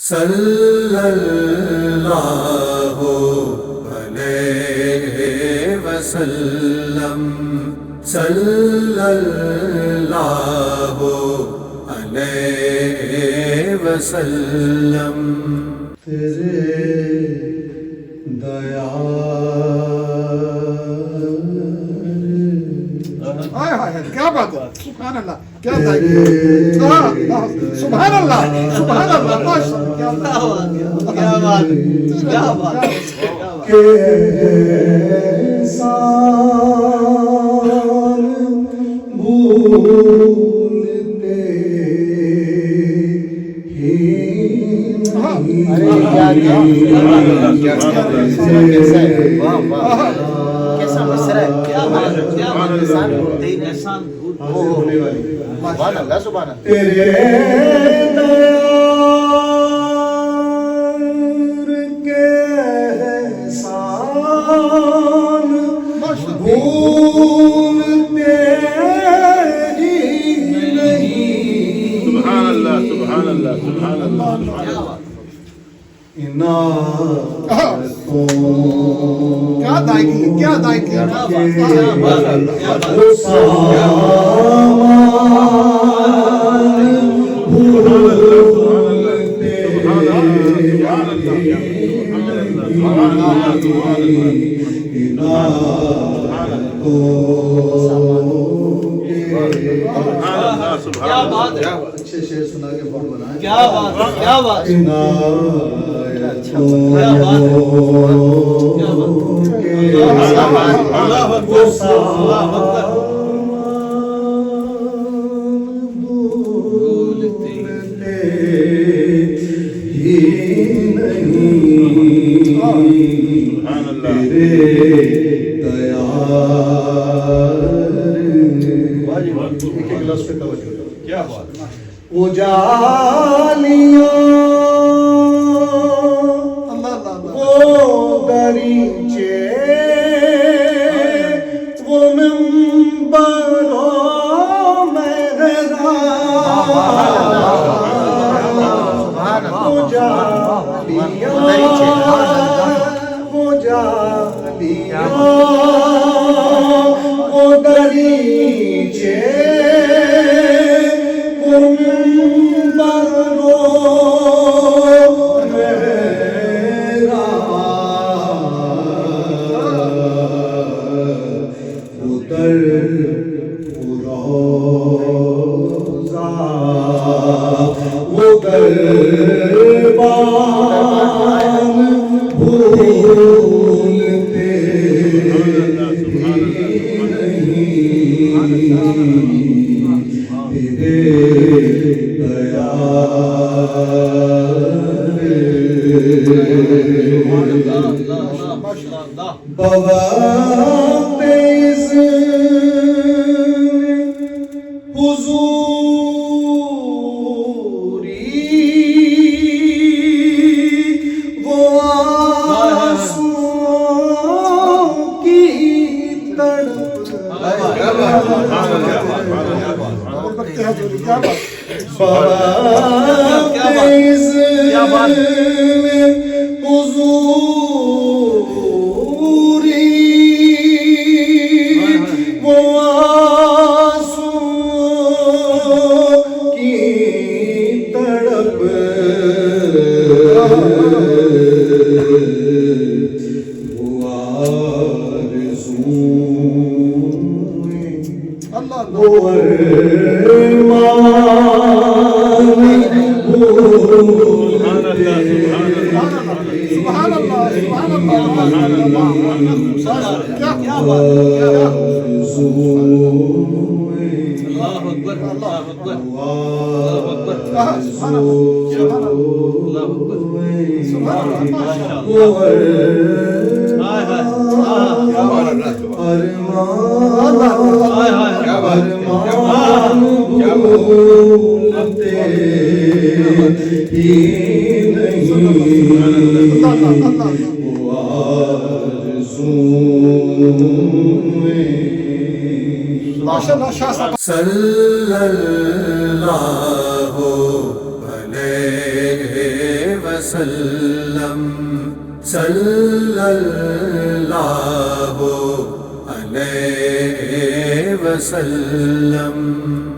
صلی اللہ علیہ وسلم صلی اللہ علیہ وسلم تیرے دیا کیا بات ہے سبحان اللہ کیا سبحان اللہ سبحان اللہ کیا بات کیا بات بھولتے ہی کیسا مسئلہ ہے کیا بات انسان بھولتے ہی احسان سبحان اللہ سبحان اللہ تیرے دیار کے احسان بھولتے ہی نہیں سبحان اللہ سبحان اللہ سبحان اللہ عنایتوں کیا ادائیگی ہے کیا ادائیگی ہے کیا بات ہے اچھے شعر سنا کے بہت بنائیں کیا بات ہے کیا بات ہے اللہ اکبر اللہ اکبر بھولتے ہی نہیں تیرے کیا بات وہ جالیاں وہ دریچے وہ منبروں محراب وہ جالیاں وہ جالیاں وہ دریچے صلی اللہ علیہ وسلم صلی اللہ علیہ وسلم.